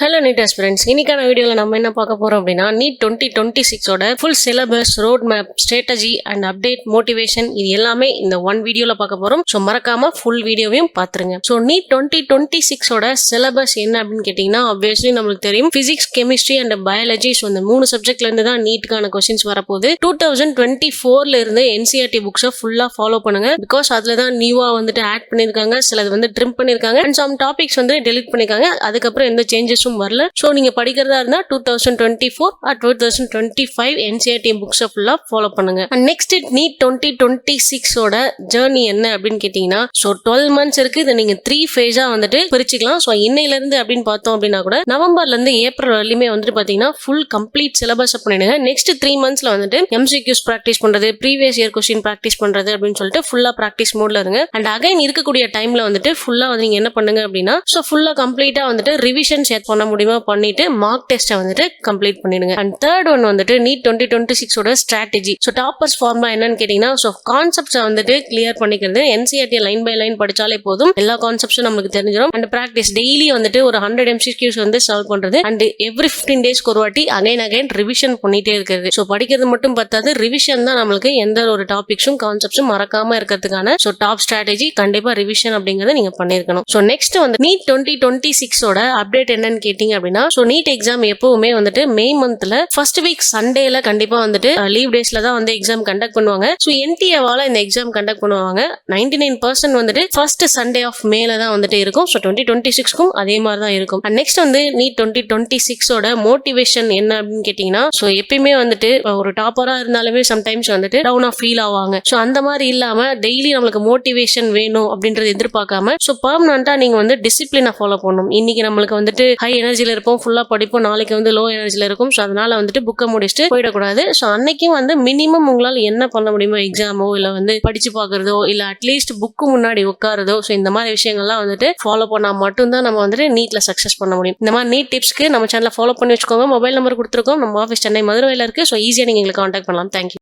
Hello NEET aspirants, இன்னைக்கான வீடியோவில் நம்ம என்ன பார்க்க போறோம் அப்படின்னா நீட் 2026ஓட full syllabus, road map, strategy and update, motivation இது எல்லாமே இந்த ஒன் வீடியோவில் பார்க்க போறோம். ஸோ மறக்காம ஃபுல் வீடியோவையும் பார்த்துருங்க. ஸோ நீட் 2026ஓட சிலபஸ் என்ன அப்படின்னு கேட்டிங்கன்னா, ஆப்வியஸ்லி நம்மளுக்கு தெரியும் physics, chemistry and biology. So இந்த மூணு சப்ஜெக்ட்ல இருந்து தான் நீட்டுக்கான கொஸ்டின்ஸ் வரப்போகுது. 2024ல இருந்து என்சிஆர்டி புக்ஸை ஃபுல்லாக ஃபாலோ பண்ணுங்க. பிகாஸ் அதில் தான் நியூவா வந்துட்டு ஆட் பண்ணியிருக்காங்க, சிலது வந்து ட்ரிம் பண்ணியிருக்காங்க அண்ட் சம் டாபிக்ஸ் வந்து டெலிட் பண்ணியிருக்காங்க. அதுக்கப்புறம் எந்த சேஞ்சஸ் வரல. சோ நீங்க படிக்கிறதா இருந்தா 2024 ஆர் 2025 என்சிஆர்டி புக்ஸை ஃபுல்லா ஃபாலோ பண்ணுங்க. நெக்ஸ்ட் நீட் 2026ஓட ஜர்னி என்ன அப்படின்னு கேட்டீங்கன்னா, சோ 12 months இருக்கு. இதை நீங்க 3 ஃபேஸா வந்துட்டு பிரிச்சுக்கலாம். சோ இன்னையில இருந்து அப்படின்னு பார்த்தோம் அப்படின்னா கூட நவம்பர்ல இருந்து ஏப்ரல் வரையிலுமே வந்துட்டு பாத்தீங்கன்னா ஃபுல் கம்ப்ளீட் சிலபஸ் பண்ணிடுங்க. நெக்ஸ்ட் 3 monthsல வந்துட்டு எம்சிக்யூஸ் பிராக்டிஸ் பண்றது, ப்ரீவியஸ் இயர் கொஸ்டின் பிராக்டிஸ் பண்றது அப்படின்னு சொல்லிட்டு ஃபுல்லா பிராக்டிஸ் மோட்ல இருங்க. அண்ட் அகைன் இருக்கக்கூடிய டைம்ல வந்துட்டு ஃபுல்லா வந்து நீங்க என்ன பண்ணுங்க அப்படின்னா, சோ ஃபுல்லா கம்ப்ளீட்டா வந்துட்டு ரிவிஷன் செட் பண்ண முடியுமா பண்ணிட்டு மார்க் டெஸ்ட்டை வந்துட்டு கம்ப்ளீட் பண்ணிடுங்க. அண்ட் தேர்ட் ஒன் வந்துட்டு நீட் 2026ஓட ஸ்ட்ராட்டஜி. ஸோ டாப்பர்ஸ் ஃபார்முலா என்னன்னு கேட்டீங்கன்னா, ஸோ கான்செப்ட்ஸை வந்துட்டு கிளியர் பண்ணிக்கிறது. என்சிஆர்டி லைன் பை லைன் படிச்சாலே போதும், எல்லா கான்செப்ட்ஸும் நமக்கு தெரிஞ்சிடும். அண்ட் ப்ராக்டிஸ் டெய்லி வந்துட்டு ஒரு 100 MCQs வந்து சால்வ் பண்றது. அண்ட் எவ்ரி 15 டேஸ்க்கு ஒரு வாட்டி அகைன் ரிவிஷன் பண்ணிட்டே இருக்கிறது. ஸோ படிக்கிறது மட்டும் பத்தாது, ரிவிஷன் தான் நம்மளுக்கு எந்த ஒரு டாபிக்ஸும் கான்செப்ட்ஸும் மறக்காம இருக்கிறதுக்கான ஸோ டாப் ஸ்ட்ராட்டஜி. கண்டிப்பா ரிவிஷன் அப்படிங்கறத நீங்க பண்ணிருக்கணும். ஸோ நெக்ஸ்ட் வந்து நீட் 2026ஓட அப்டேட் என்னன்னு கேட்டீங்க அப்படின்னா, சோ நீட் எக்ஸாம் எப்பவுமே வந்துட்டு மே மந்த்ல ஃபர்ஸ்ட் வீக் சண்டேல கண்டிப்பா வந்துட்டு லீவ் டேஸ்ல தான் வந்து எக்ஸாம் கண்டக்ட் பண்ணுவாங்க. சோ என்டிஏவால இந்த எக்ஸாம் கண்டக்ட் பண்ணுவாங்க. 99% வந்துட்டு ஃபர்ஸ்ட் சண்டே ஆஃப் மேல தான் வந்துட்டு இருக்கும். சோ 2026க்கும் அதே மாதிரி தான் இருக்கும். அண்ட் நெக்ஸ்ட் வந்து நீட் 2026ஓட மோட்டிவேஷன் என்ன அப்படின்னு கேட்டீங்கன்னா, சோ எப்பயுமே வந்துட்டு ஒரு டாப்பரா இருந்தாலுமே சம்டைம்ஸ் வந்துட்டு டவுனா ஃபீல் ஆவாங்க. சோ அந்த மாதிரி இல்லாம டெய்லி நம்மளுக்கு மோட்டிவேஷன் வேணும் அப்படின்றது எதிர்பார்க்காம சோ பெர்மனண்டா நீங்க வந்து டிசிப்ளினை ஃபாலோ பண்ணணும். இன்னைக்கு நம்மளுக்கு வந்துட்டு ஹை எனர்ஜில இருப்போம், ஃபுல்லா படிப்போம், நாளைக்கு வந்து லோ எனர்ஜில இருக்கும். ஸோ அதனால வந்துட்டு புக்கை முடிச்சுட்டு போயிடக்கூடாது. ஸோ அன்னைக்கும் வந்து மினிமம் உங்களால் என்ன பண்ண முடியுமோ, எக்ஸாமோ இல்லை வந்து படிச்சு பார்க்கறதோ இல்லை அட்லீஸ்ட் புக்கு முன்னாடி உட்காரதோ, ஸோ இந்த மாதிரி விஷயங்கள்லாம் வந்துட்டு ஃபாலோ பண்ணால் மட்டும்தான் நம்ம வந்துட்டு நீட்ல சக்ஸஸ் பண்ண முடியும். இந்த மாதிரி நீட் டிப்ஸ்க்கு நம்ம சேனலை ஃபாலோ பண்ணி வச்சுக்கோங்க. மொபைல் நம்பர் கொடுத்துருக்கோம். நம்ம ஆஃபீஸ் சென்னை மதுரையில் இருக்கு. ஸோ ஈஸியாக நீங்கள் எங்களுக்கு கான்டாக்ட் பண்ணலாம். தேங்க்யூ.